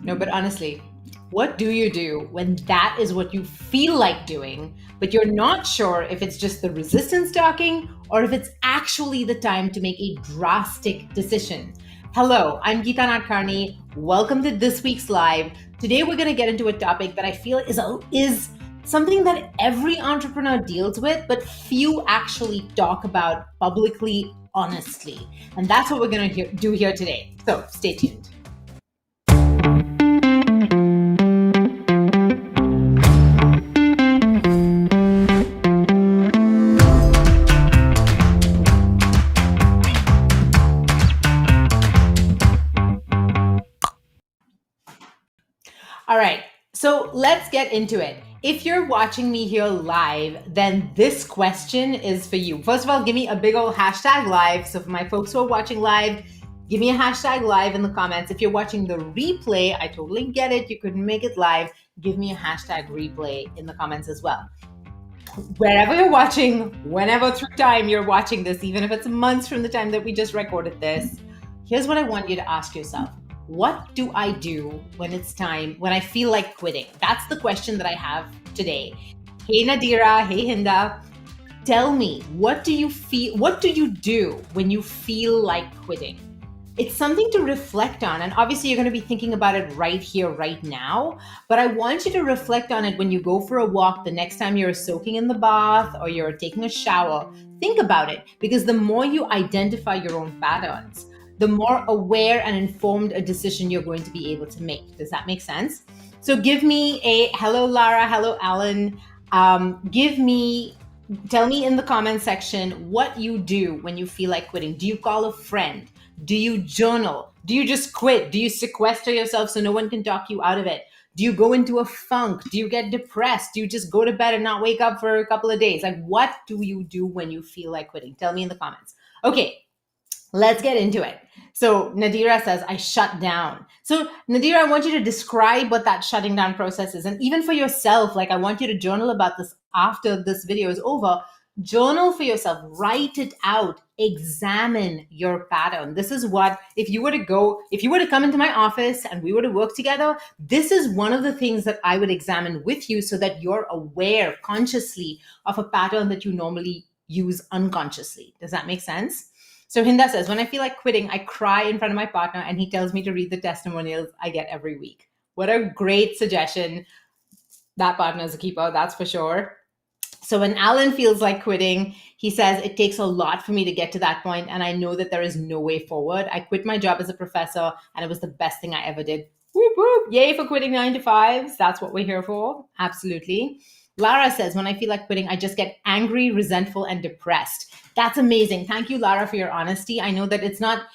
No, but honestly, what do you do when that is what you feel like doing, but you're not sure if it's just the resistance talking or if it's actually the time to make a drastic decision? Hello, I'm Geeta Nadkarni. Welcome to this week's live. Today we're going to get into a topic that I feel is something that every entrepreneur deals with, but few actually talk about publicly, honestly. And that's what we're going to do here today. So stay tuned. All right, so let's get into it. If you're watching me here live, then this question is for you. First of all, give me a big old hashtag live. So for my folks who are watching live, give me a hashtag live in the comments. If you're watching the replay, I totally get it. You couldn't make it live. Give me a hashtag replay in the comments as well. Wherever you're watching, whenever through time you're watching this, even if it's months from the time that we just recorded this, here's what I want you to ask yourself. What do I do when it's time, when I feel like quitting? That's the question that I have today. Hey Nadira, hey Hinda, tell me, what do you do when you feel like quitting? It's something to reflect on. And obviously, you're going to be thinking about it right here, right now. But I want you to reflect on it when you go for a walk, the next time you're soaking in the bath or you're taking a shower. Think about it, because the more you identify your own patterns, the more aware and informed a decision you're going to be able to make. Does that make sense? So give me a hello, Lara. Hello, Alan. Tell me in the comment section what you do when you feel like quitting. Do you call a friend? Do you journal? Do you just quit? Do you sequester yourself so no one can talk you out of it? Do you go into a funk? Do you get depressed? Do you just go to bed and not wake up for a couple of days? Like, what do you do when you feel like quitting? Tell me in the comments. Okay, let's get into it. So Nadira says, I shut down. So Nadira, I want you to describe what that shutting down process is. And even for yourself, like I want you to journal about this after this video is over. Journal for yourself, write it out, examine your pattern. This is what, if you were to come into my office and we were to work together, this is one of the things that I would examine with you so that you're aware consciously of a pattern that you normally use unconsciously. Does that make sense? So Hinda says, when I feel like quitting, I cry in front of my partner and he tells me to read the testimonials I get every week. What a great suggestion. That partner is a keeper, that's for sure. So when Alan feels like quitting, he says, it takes a lot for me to get to that point, and I know that there is no way forward. I quit my job as a professor, and it was the best thing I ever did. Whoop, whoop. Yay for quitting 9 to 5s. That's what we're here for. Absolutely. Lara says, when I feel like quitting, I just get angry, resentful, and depressed. That's amazing. Thank you, Lara, for your honesty. I know that it's not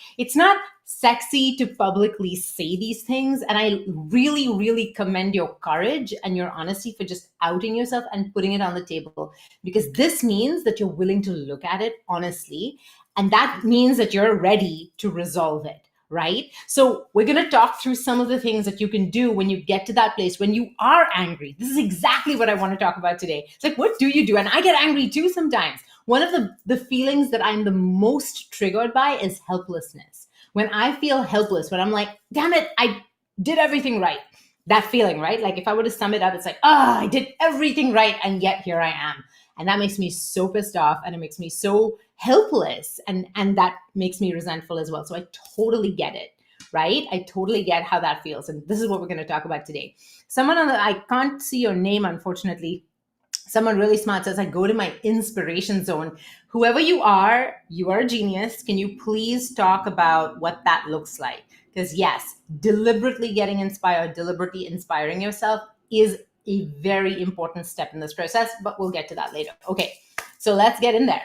sexy to publicly say these things. And I really, really commend your courage and your honesty for just outing yourself and putting it on the table, because this means that you're willing to look at it honestly. And that means that you're ready to resolve it. Right? So we're going to talk through some of the things that you can do when you get to that place, when you are angry. This is exactly what I want to talk about today. It's like, what do you do? And I get angry too sometimes. One of the feelings that I'm the most triggered by is helplessness. When I feel helpless, when I'm like, damn it, I did everything right. That feeling, right? Like if I were to sum it up, it's like, I did everything right. And yet here I am. And that makes me so pissed off, and it makes me so helpless, and that makes me resentful as well. So I totally get it, right? I totally get how that feels. And this is what we're going to talk about today. I can't see your name, unfortunately. Someone really smart says, I go to my inspiration zone. Whoever you are a genius. Can you please talk about what that looks like? Because yes, deliberately getting inspired, deliberately inspiring yourself is a very important step in this process, but we'll get to that later. Okay, so let's get in there.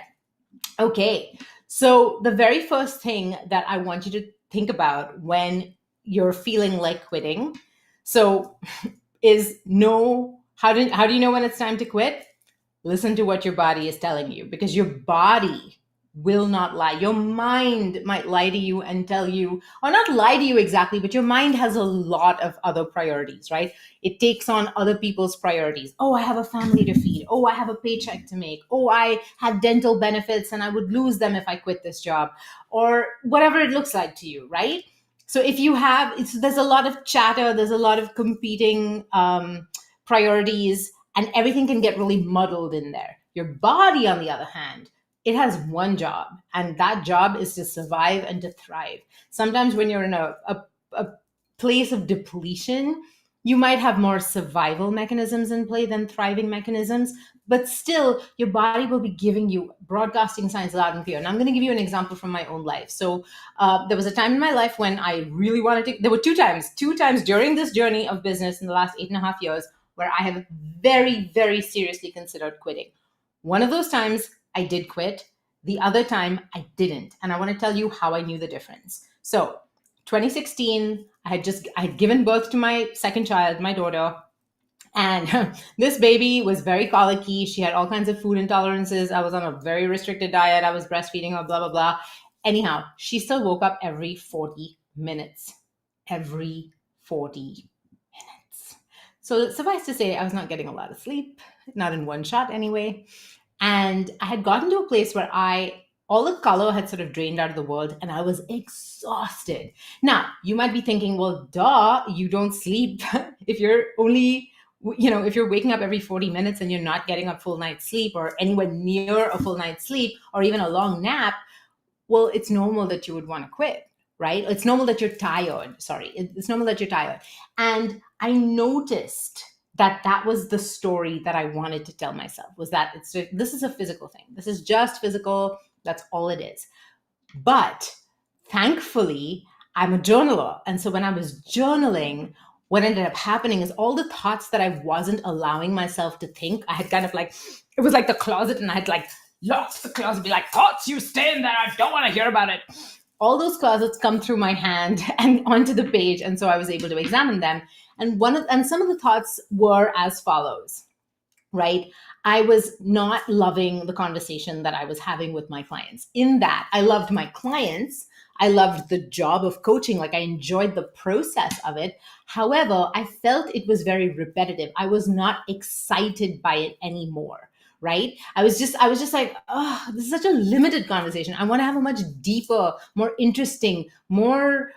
Okay, so the very first thing that I want you to think about when you're feeling like quitting, so is how do you know when it's time to quit? Listen to what your body is telling you, because your body will not lie. Your mind might lie to you and tell you, or not lie to you exactly, but your mind has a lot of other priorities, right? It takes on other people's priorities. Oh, I have a family to feed. Oh, I have a paycheck to make. Oh, I have dental benefits and I would lose them if I quit this job, or whatever it looks like to you, right? So if you have, there's a lot of chatter, there's a lot of competing priorities, and everything can get really muddled in there. Your body, on the other hand, it has one job, and that job is to survive and to thrive. Sometimes when you're in a place of depletion, you might have more survival mechanisms in play than thriving mechanisms, but still your body will be giving you broadcasting signs loud and clear. And I'm going to give you an example from my own life. So there was a time in my life when I really wanted to, there were two times during this journey of business in the last 8.5 years where I have very, very seriously considered quitting. One of those times I did quit. The other time I didn't. And I want to tell you how I knew the difference. So 2016, I had given birth to my second child, my daughter. And this baby was very colicky. She had all kinds of food intolerances. I was on a very restricted diet. I was breastfeeding her, blah, blah, blah. Anyhow, she still woke up every 40 minutes. Every 40 minutes. So suffice to say, I was not getting a lot of sleep, not in one shot anyway. And I had gotten to a place where all the color had sort of drained out of the world and I was exhausted. Now, you might be thinking, well, duh, you don't sleep if you're only, if you're waking up every 40 minutes and you're not getting a full night's sleep or anywhere near a full night's sleep or even a long nap. Well, it's normal that you would want to quit, right? It's normal that you're tired. It's normal that you're tired. And I noticed that was the story that I wanted to tell myself, was that this is a physical thing. This is just physical. That's all it is. But thankfully, I'm a journaler. And so when I was journaling, what ended up happening is all the thoughts that I wasn't allowing myself to think, I had kind of like, it was like the closet and I had like locked the closet, be like, thoughts, you stay in there. I don't want to hear about it. All those closets come through my hand and onto the page. And so I was able to examine them. And some of the thoughts were as follows, right? I was not loving the conversation that I was having with my clients. In that, I loved my clients. I loved the job of coaching. Like I enjoyed the process of it. However, I felt it was very repetitive. I was not excited by it anymore. Right? I was just like, oh, this is such a limited conversation. I want to have a much deeper, more interesting, more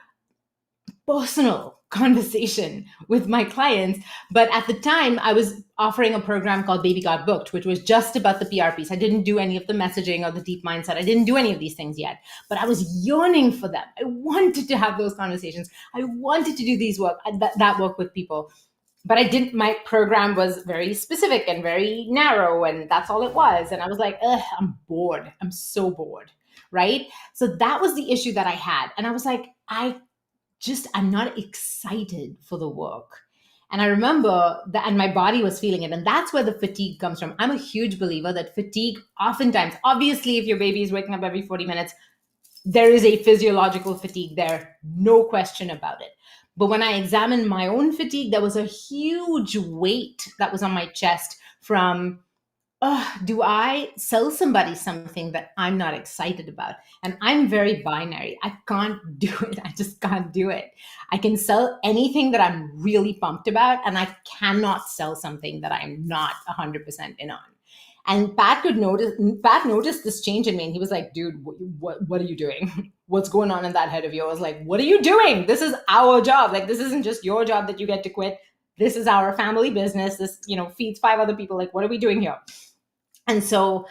personal conversation with my clients. But at the time, I was offering a program called Baby Got Booked, which was just about the PR piece. I didn't do any of the messaging or the deep mindset. I didn't do any of these things yet, but I was yearning for them. I wanted to have those conversations. I wanted to do that work with people. But I didn't, my program was very specific and very narrow, and that's all it was. And I was like, I'm bored. I'm so bored. Right? So that was the issue that I had. And I was like, I'm not excited for the work. And I remember that, and my body was feeling it. And that's where the fatigue comes from. I'm a huge believer that fatigue, oftentimes, obviously, if your baby is waking up every 40 minutes, there is a physiological fatigue there, no question about it. But when I examined my own fatigue, there was a huge weight that was on my chest from, do I sell somebody something that I'm not excited about? And I'm very binary. I can't do it. I just can't do it. I can sell anything that I'm really pumped about, and I cannot sell something that I'm not 100% in on. And Pat noticed this change in me, and he was like, dude, what are you doing? What's going on in that head of yours? Like, what are you doing? This is our job. Like, this isn't just your job that you get to quit. This is our family business. This, feeds 5 other people. Like, what are we doing here? And so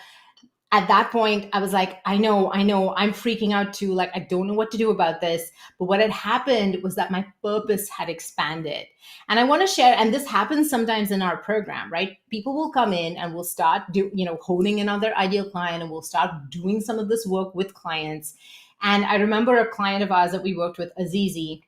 at that point, I was like, I know, I'm freaking out too. Like, I don't know what to do about this. But what had happened was that my purpose had expanded. And I want to share, and this happens sometimes in our program, right? People will come in and we'll start honing in on their ideal client, and we'll start doing some of this work with clients. And I remember a client of ours that we worked with, Azizi.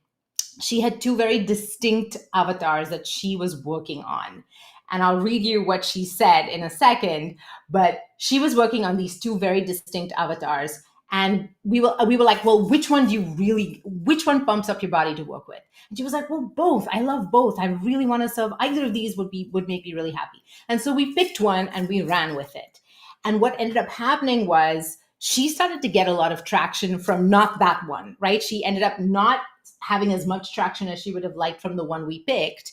She had 2 very distinct avatars that she was working on. And I'll read you what she said in a second, but she was working on these 2 very distinct avatars. And we were like, well, which one pumps up your body to work with? And she was like, well, both. I love both. I really want to serve. Either of these would make me really happy. And so we picked one and we ran with it. And what ended up happening was she started to get a lot of traction from not that one, right? She ended up not having as much traction as she would have liked from the one we picked,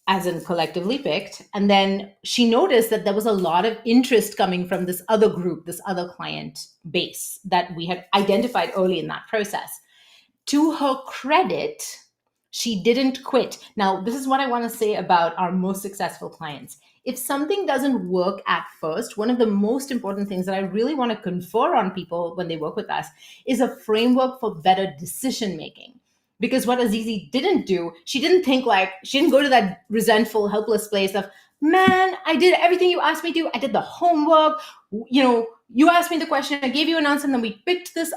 as in collectively picked. And then she noticed that there was a lot of interest coming from this other group, this other client base that we had identified early in that process. To her credit, she didn't quit. Now, this is what I want to say about our most successful clients. If something doesn't work at first, one of the most important things that I really want to confer on people when they work with us is a framework for better decision making. Because what Azizi didn't do, she didn't think like, she didn't go to that resentful, helpless place of, man, I did everything you asked me to. I did the homework. You asked me the question, I gave you an answer, and then we picked this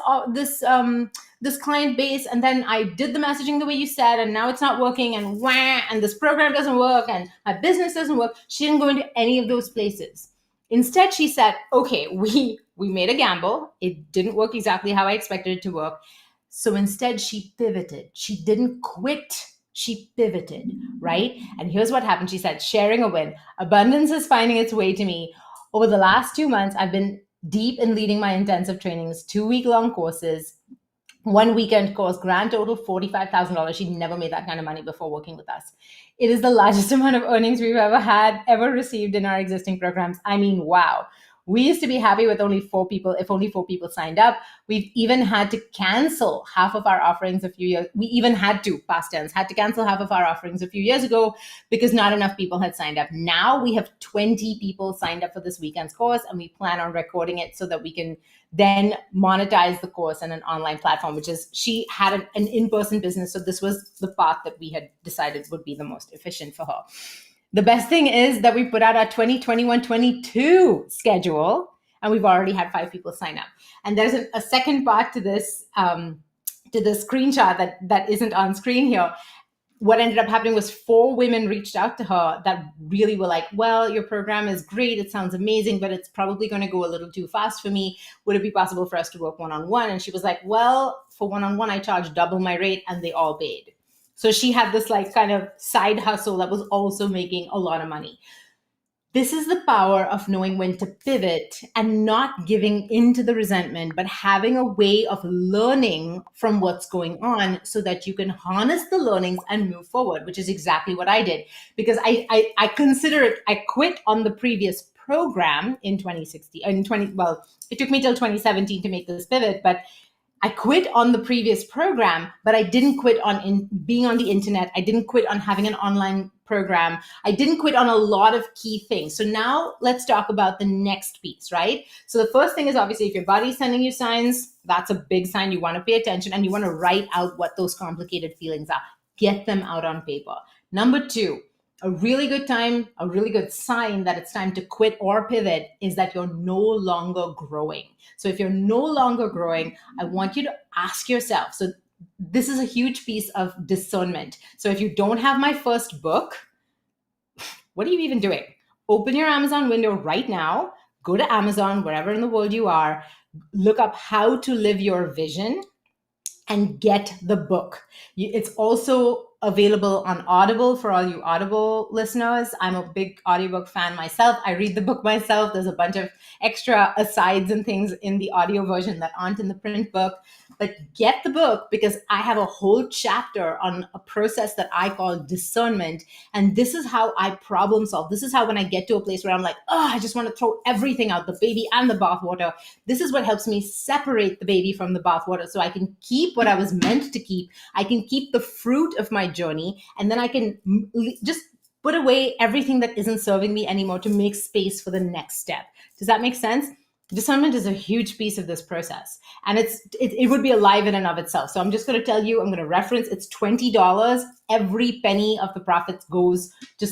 client base, and then I did the messaging the way you said, and now it's not working, and wah, and this program doesn't work, and my business doesn't work. She didn't go into any of those places. Instead, she said, okay, we made a gamble. It didn't work exactly how I expected it to work. So instead, she pivoted. She didn't quit. She pivoted, right? And here's what happened. She said, sharing a win. Abundance is finding its way to me. Over the last 2 months, I've been deep in leading my intensive trainings, 2-week-long courses, 1 weekend course, grand total $45,000. She never made that kind of money before working with us. It is the largest amount of earnings we've ever received in our existing programs. I mean, wow. We used to be happy with only 4 people, if only 4 people signed up. We've even had to cancel half of our offerings a few years. We even had to, past tense, had to cancel half of our offerings a few years ago because not enough people had signed up. Now we have 20 people signed up for this weekend's course, and we plan on recording it so that we can then monetize the course in an online platform, which is, she had an in-person business. So this was the path that we had decided would be the most efficient for her. The best thing is that we put out our 2021-22 schedule, and we've already had 5 people sign up. And there's a second part to this, to the screenshot that isn't on screen here. What ended up happening was 4 women reached out to her that really were like, well, your program is great. It sounds amazing, but it's probably going to go a little too fast for me. Would it be possible for us to work one-on-one? And she was like, well, for one-on-one, I charge double my rate, and they all paid. So she had this like kind of side hustle that was also making a lot of money. This is the power of knowing when to pivot and not giving into the resentment, but having a way of learning from what's going on so that you can harness the learnings and move forward, which is exactly what I did. Because I consider it, I quit on the previous program in 2016, it took me till 2017 to make this pivot, but I quit on the previous program, but I didn't quit on being on the internet. I didn't quit on having an online program. I didn't quit on a lot of key things. So now let's talk about the next piece, right? So the first thing is, obviously, if your body's sending you signs, that's a big sign. You want to pay attention, and you want to write out what those complicated feelings are. Get them out on paper. Number 2, a really good time, a really good sign that it's time to quit or pivot is that you're no longer growing. So if you're no longer growing, I want you to ask yourself. So this is a huge piece of discernment. So if you don't have my first book, what are you even doing? Open your Amazon window right now, go to Amazon, wherever in the world you are, look up How to Live Your Vision, and get the book. It's also available on Audible for all you Audible listeners. I'm a big audiobook fan myself. I read the book myself. There's a bunch of extra asides and things in the audio version that aren't in the print book. But get the book, because I have a whole chapter on a process that I call discernment. And this is how I problem solve. This is how, when I get to a place where I'm like, oh, I just want to throw everything out, the baby and the bathwater, this is what helps me separate the baby from the bathwater so I can keep what I was meant to keep. I can keep the fruit of my journey, and then I can just put away everything that isn't serving me anymore to make space for the next step. Does that make sense? Discernment is a huge piece of this process, and it would be alive in and of itself. So I'm just going to tell you, I'm going to reference, it's $20. Every penny of the profits goes to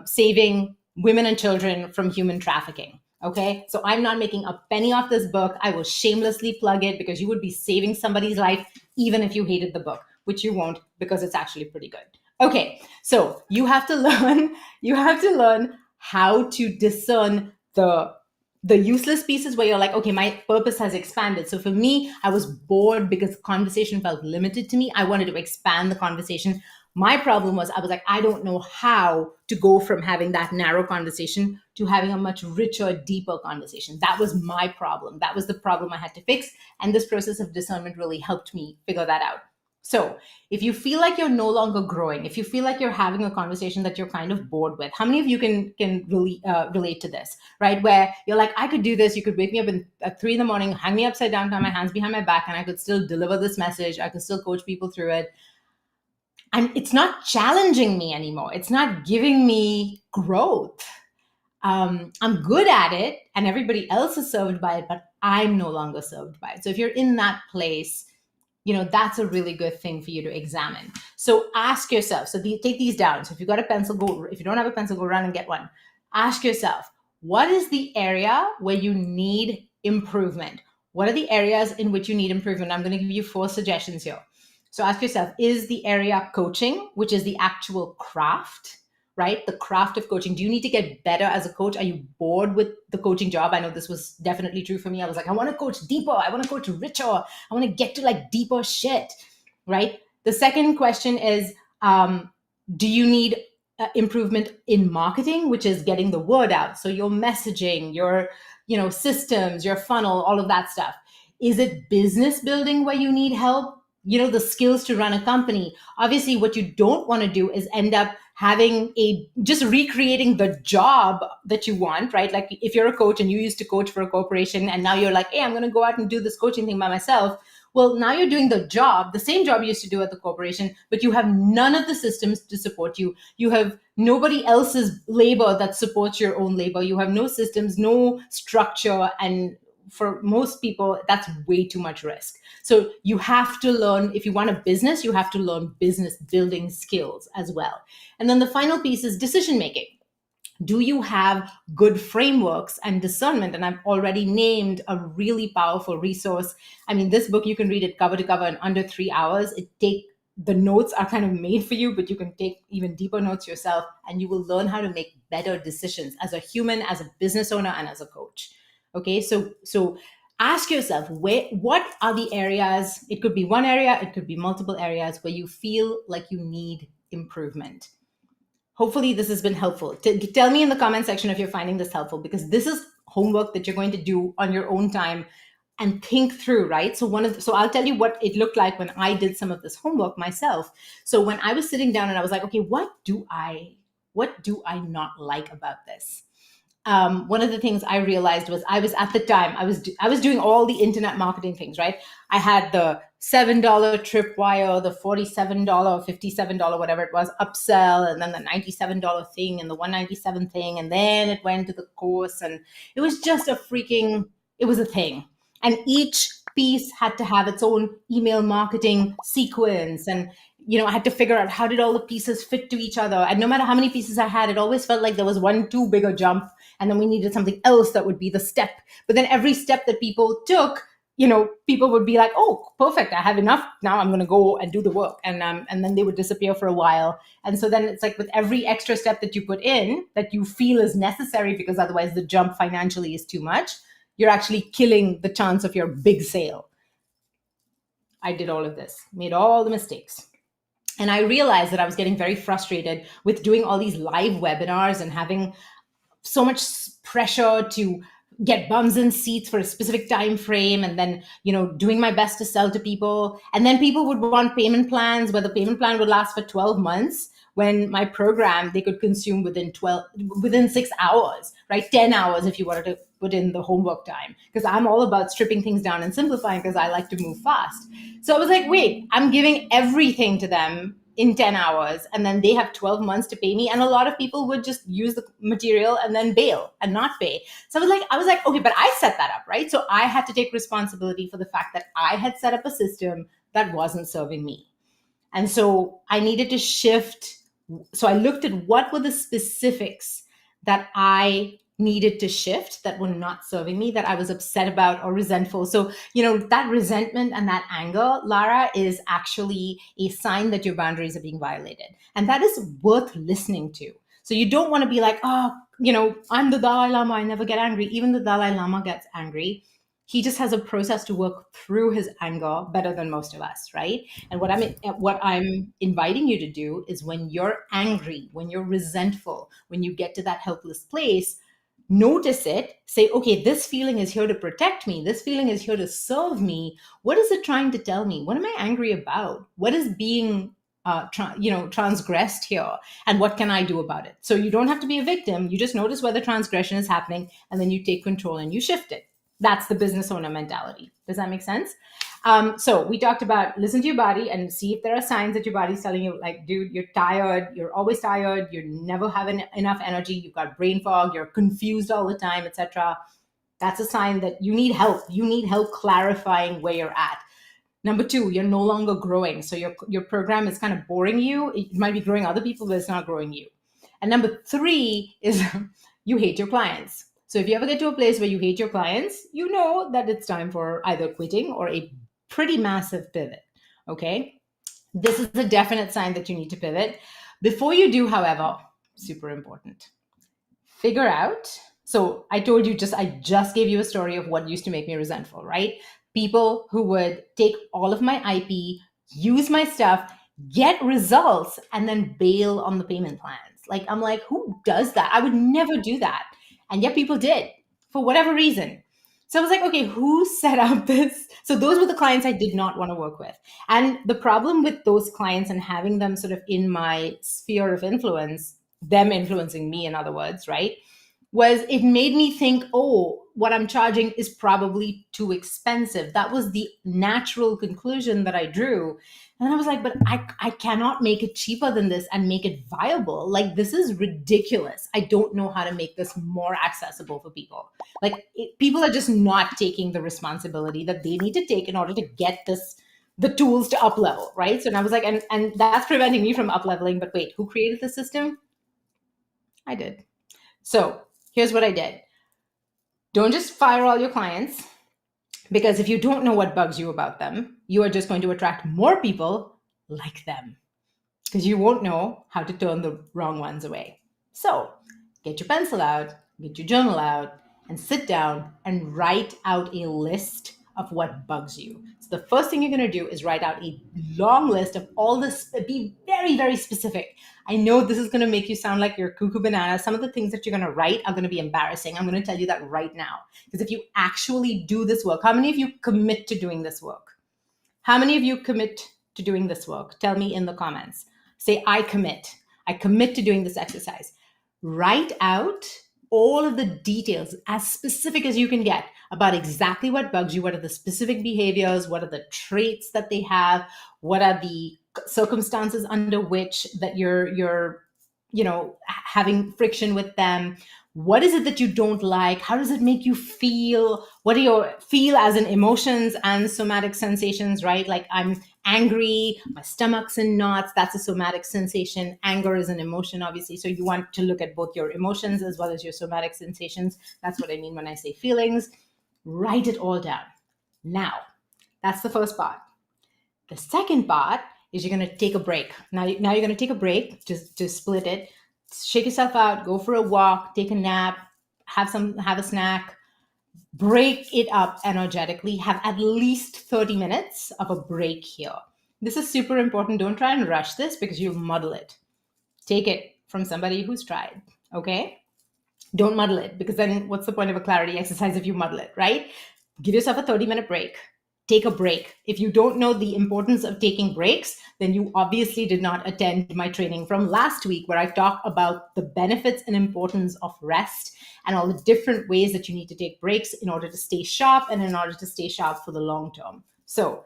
saving women and children from human trafficking. Okay, so I'm not making a penny off this book. I will shamelessly plug it because you would be saving somebody's life even if you hated the book, which you won't, because it's actually pretty good. Okay, so you have to learn how to discern the useless pieces where you're like, okay, my purpose has expanded. So for me, I was bored because conversation felt limited to me. I wanted to expand the conversation. My problem was, I was like, I don't know how to go from having that narrow conversation to having a much richer, deeper conversation. That was my problem. That was the problem I had to fix. And this process of discernment really helped me figure that out. So if you feel like you're no longer growing, if you feel like you're having a conversation that you're kind of bored with, how many of you can really relate to this, right? Where you're like, I could do this. You could wake me up at 3 in the morning, hang me upside down, tie my hands behind my back, and I could still deliver this message. I could still coach people through it. And it's not challenging me anymore. It's not giving me growth. I'm good at it, and everybody else is served by it, but I'm no longer served by it. So if you're in that place, that's a really good thing for you to examine. So ask yourself, take these down. So if you've got a pencil, if you don't have a pencil, go run and get one. Ask yourself, what is the area where you need improvement? What are the areas in which you need improvement? I'm going to give you 4 suggestions here. So ask yourself, is the area coaching, which is the actual craft, right? The craft of coaching. Do you need to get better as a coach? Are you bored with the coaching job? I know this was definitely true for me. I was like, I want to coach deeper. I want to coach richer. I want to get to like deeper shit, right? The second question is, do you need improvement in marketing, which is getting the word out? So your messaging, your, systems, your funnel, all of that stuff. Is it business building where you need help? The skills to run a company. Obviously, what you don't want to do is end up having just recreating the job that you want, right? Like if you're a coach and you used to coach for a corporation and now you're like, hey, I'm going to go out and do this coaching thing by myself. Well, now you're doing the same job you used to do at the corporation, but you have none of the systems to support you. You have nobody else's labor that supports your own labor. You have no systems, no structure, and for most people, that's way too much risk. So you have to learn, if you want a business, you have to learn business building skills as well. And then the final piece is decision making. Do you have good frameworks and discernment? And I've already named a really powerful resource. I mean, this book, you can read it cover to cover in under 3 hours. The notes are kind of made for you, but you can take even deeper notes yourself, and you will learn how to make better decisions as a human, as a business owner, and as a coach. Okay, so ask yourself, what are the areas? It could be one area, it could be multiple areas where you feel like you need improvement. Hopefully this has been helpful. Tell me in the comment section if you're finding this helpful, because this is homework that you're going to do on your own time and think through, right? So I'll tell you what it looked like when I did some of this homework myself. So when I was sitting down and I was like, okay, what do I not like about this? One of the things I realized was I was doing all the internet marketing things, right? I had the $7 tripwire, the $47, $57, whatever it was, upsell, and then the $97 thing and the $197 thing. And then it went to the course, and it was just it was a thing. And each piece had to have its own email marketing sequence. And I had to figure out how did all the pieces fit to each other. And no matter how many pieces I had, it always felt like there was one too big a jump. And then we needed something else that would be the step. But then every step that people took, people would be like, oh, perfect, I have enough. Now I'm going to go and do the work. And then they would disappear for a while. And so then it's like with every extra step that you put in that you feel is necessary, because otherwise the jump financially is too much, you're actually killing the chance of your big sale. I did all of this, made all the mistakes. And I realized that I was getting very frustrated with doing all these live webinars and having so much pressure to get bums in seats for a specific time frame, and then doing my best to sell to people. And then people would want payment plans where the payment plan would last for 12 months, when my program they could consume within 6 hours, right? 10 hours if you wanted to put in the homework time, because I'm all about stripping things down and simplifying, because I like to move fast. So I was like, wait, I'm giving everything to them in 10 hours, and then they have 12 months to pay me. And a lot of people would just use the material and then bail and not pay. So I was like, okay, but I set that up, right? So I had to take responsibility for the fact that I had set up a system that wasn't serving me. And so I needed to shift. So I looked at what were the specifics that I needed to shift that were not serving me, that I was upset about or resentful. So, that resentment and that anger, Lara, is actually a sign that your boundaries are being violated. And that is worth listening to. So you don't want to be like, oh, I'm the Dalai Lama, I never get angry. Even the Dalai Lama gets angry. He just has a process to work through his anger better than most of us, right? And what I'm inviting you to do is, when you're angry, when you're resentful, when you get to that helpless place, Notice it, say, okay, this feeling is here to protect me. This feeling is here to serve me. What is it trying to tell me? What am I angry about? What is being transgressed here? And what can I do about it? So you don't have to be a victim. You just notice where the transgression is happening, and then you take control and you shift it. That's the business owner mentality. Does that make sense? So we talked about listen to your body and see if there are signs that your body's telling you, like, dude, you're tired, you're always tired, you're never having enough energy, you've got brain fog, you're confused all the time, etc. That's a sign that you need help. You need help clarifying where you're at. Number two, you're no longer growing. So your program is kind of boring you. It might be growing other people, but it's not growing you. And number three is you hate your clients. So if you ever get to a place where you hate your clients, you know that it's time for either quitting or a pretty massive pivot. Okay. This is a definite sign that you need to pivot. Before you do, however, super important, figure out. So I told you I just gave you a story of what used to make me resentful, right? People who would take all of my IP, use my stuff, get results, and then bail on the payment plans. Like, I'm like, who does that? I would never do that. And yet people did for whatever reason. So I was like, okay, who set up this? So those were the clients I did not want to work with. And the problem with those clients and having them sort of in my sphere of influence, them influencing me, in other words, right, was it made me think, oh, what I'm charging is probably too expensive. That was the natural conclusion that I drew. And I was like, but I cannot make it cheaper than this and make it viable. Like, this is ridiculous. I don't know how to make this more accessible for people. Like, people are just not taking the responsibility that they need to take in order to get the tools to up level, right? So I was like, and that's preventing me from up leveling. But wait, who created the system? I did. So here's what I did. Don't just fire all your clients, because if you don't know what bugs you about them, you are just going to attract more people like them, because you won't know how to turn the wrong ones away. So get your pencil out, get your journal out, and sit down and write out a list of what bugs you. So the first thing you're going to do is write out a long list of all this. Be very, very specific. I know this is going to make you sound like you're cuckoo banana. Some of the things that you're going to write are going to be embarrassing. I'm going to tell you that right now. Because if you actually do this work, how many of you commit to doing this work? How many of you commit to doing this work? Tell me in the comments. Say, I commit. I commit to doing this exercise. Write out all of the details, as specific as you can get, about exactly what bugs you, what are the specific behaviors, what are the traits that they have, what are the circumstances under which that you're having friction with them. What is it that you don't like? How does it make you feel? What do you feel as in emotions and somatic sensations, right? Like, I'm angry, my stomach's in knots. That's a somatic sensation. Anger is an emotion, obviously. So you want to look at both your emotions as well as your somatic sensations. That's what I mean when I say feelings. Write it all down. Now, that's the first part. The second part is you're going to take a break. Now you're going to take a break, just to split it. Shake yourself out, go for a walk, take a nap, have a snack, break it up energetically, have at least 30 minutes of a break here. This is super important. Don't try and rush this, because you'll muddle it. Take it from somebody who's tried, okay? Don't muddle it, because then what's the point of a clarity exercise if you muddle it, right? Give yourself a 30-minute break. Take a break. If you don't know the importance of taking breaks, then you obviously did not attend my training from last week, where I talk about the benefits and importance of rest and all the different ways that you need to take breaks in order to stay sharp and in order to stay sharp for the long term. So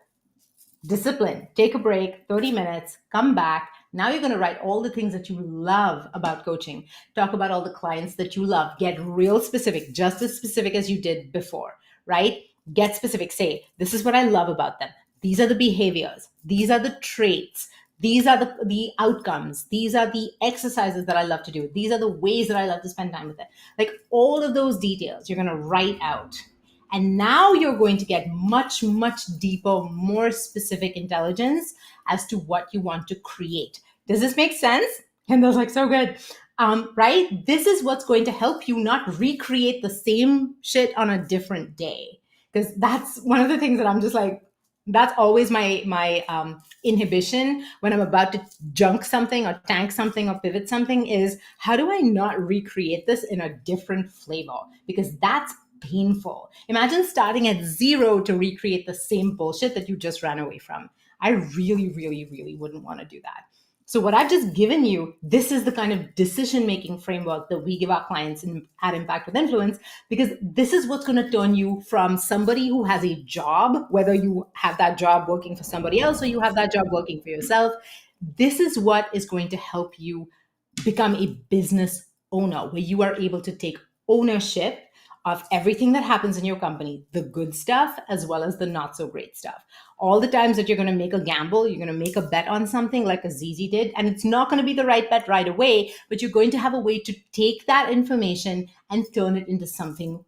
discipline, take a break, 30 minutes, come back. Now you're going to write all the things that you love about coaching. Talk about all the clients that you love. Get real specific, just as specific as you did before, right? Get specific. Say, this is what I love about them. These are the behaviors. These are the traits. These are the outcomes. These are the exercises that I love to do. These are the ways that I love to spend time with it. Like, all of those details you're going to write out. And now you're going to get much, much deeper, more specific intelligence as to what you want to create. Does this make sense? And those like, so good. Right? This is what's going to help you not recreate the same shit on a different day. Because that's one of the things that I'm just like, That's always my inhibition when I'm about to junk something or tank something or pivot something, is how do I not recreate this in a different flavor? Because that's painful. Imagine starting at zero to recreate the same bullshit that you just ran away from. I really, really, really wouldn't want to do that. So, what I've just given you, this is the kind of decision making framework that we give our clients at Impact with Influence, because this is what's going to turn you from somebody who has a job, whether you have that job working for somebody else or you have that job working for yourself. This is what is going to help you become a business owner, where you are able to take ownership of everything that happens in your company, the good stuff as well as the not so great stuff. All the times that you're going to make a gamble, you're going to make a bet on something like Azizi did, and it's not going to be the right bet right away, but you're going to have a way to take that information and turn it into something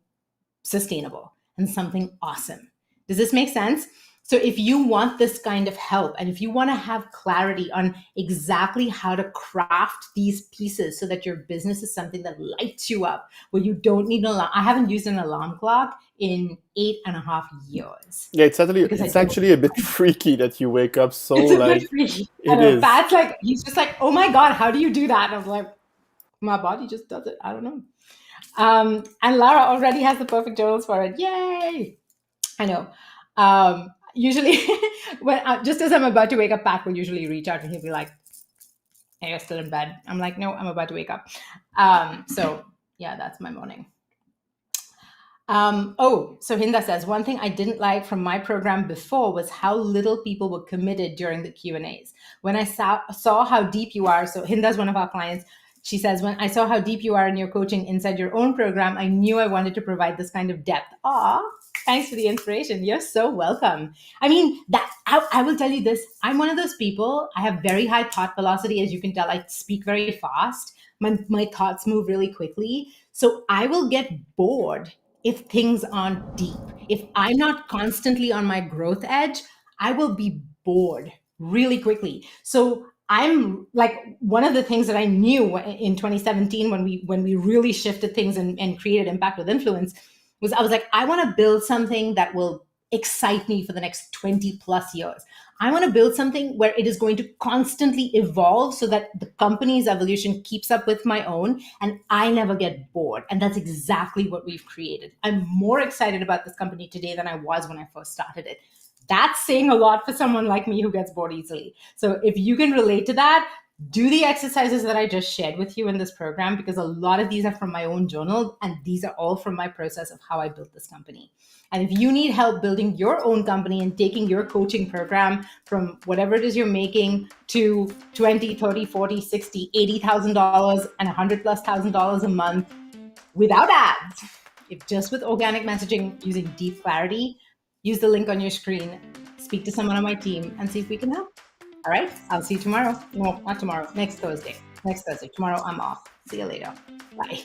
sustainable and something awesome. Does this make sense? So if you want this kind of help, and if you want to have clarity on exactly how to craft these pieces so that your business is something that lights you up, where you don't need an alarm. I haven't used an alarm clock in 8.5 years. Yeah, it's Because I actually a bit freaky that you wake up so it's a like bit freaky. I it know. is. Pat's like, he's just like, oh my God, how do you do that? And I'm like, my body just does it. I don't know. And Lara already has the perfect journals for it. Yay! I know. Usually, when just as I'm about to wake up, Pat will usually reach out and he'll be like, "Hey, you're still in bed." I'm like, "No, I'm about to wake up." So yeah, that's my morning. So Hinda says, one thing I didn't like from my program before was how little people were committed during the Q&As. When I saw how deep you are, so Hinda's one of our clients, she says, when I saw how deep you are in your coaching inside your own program, I knew I wanted to provide this kind of depth. Aw, thanks for the inspiration. You're so welcome. I mean, that I will tell you this. I'm one of those people. I have very high thought velocity. As you can tell, I speak very fast. My thoughts move really quickly. So I will get bored if things aren't deep. If I'm not constantly on my growth edge, I will be bored really quickly. So I'm like, one of the things that I knew in 2017 when we really shifted things and created Impact with Influence was, I was like, I want to build something that will excite me for the next 20 plus years. I want to build something where it is going to constantly evolve so that the company's evolution keeps up with my own and I never get bored. And that's exactly what we've created. I'm more excited about this company today than I was when I first started it. That's saying a lot for someone like me who gets bored easily. So if you can relate to that, do the exercises that I just shared with you in this program, because a lot of these are from my own journal and these are all from my process of how I built this company. And if you need help building your own company and taking your coaching program from whatever it is you're making to 20, 30, 40, 60, $80,000 and $100,000+ a month without ads, if just with organic messaging using deep clarity, use the link on your screen, speak to someone on my team and see if we can help. All right. I'll see you tomorrow. No, not tomorrow. Next Thursday. Tomorrow I'm off. See you later. Bye.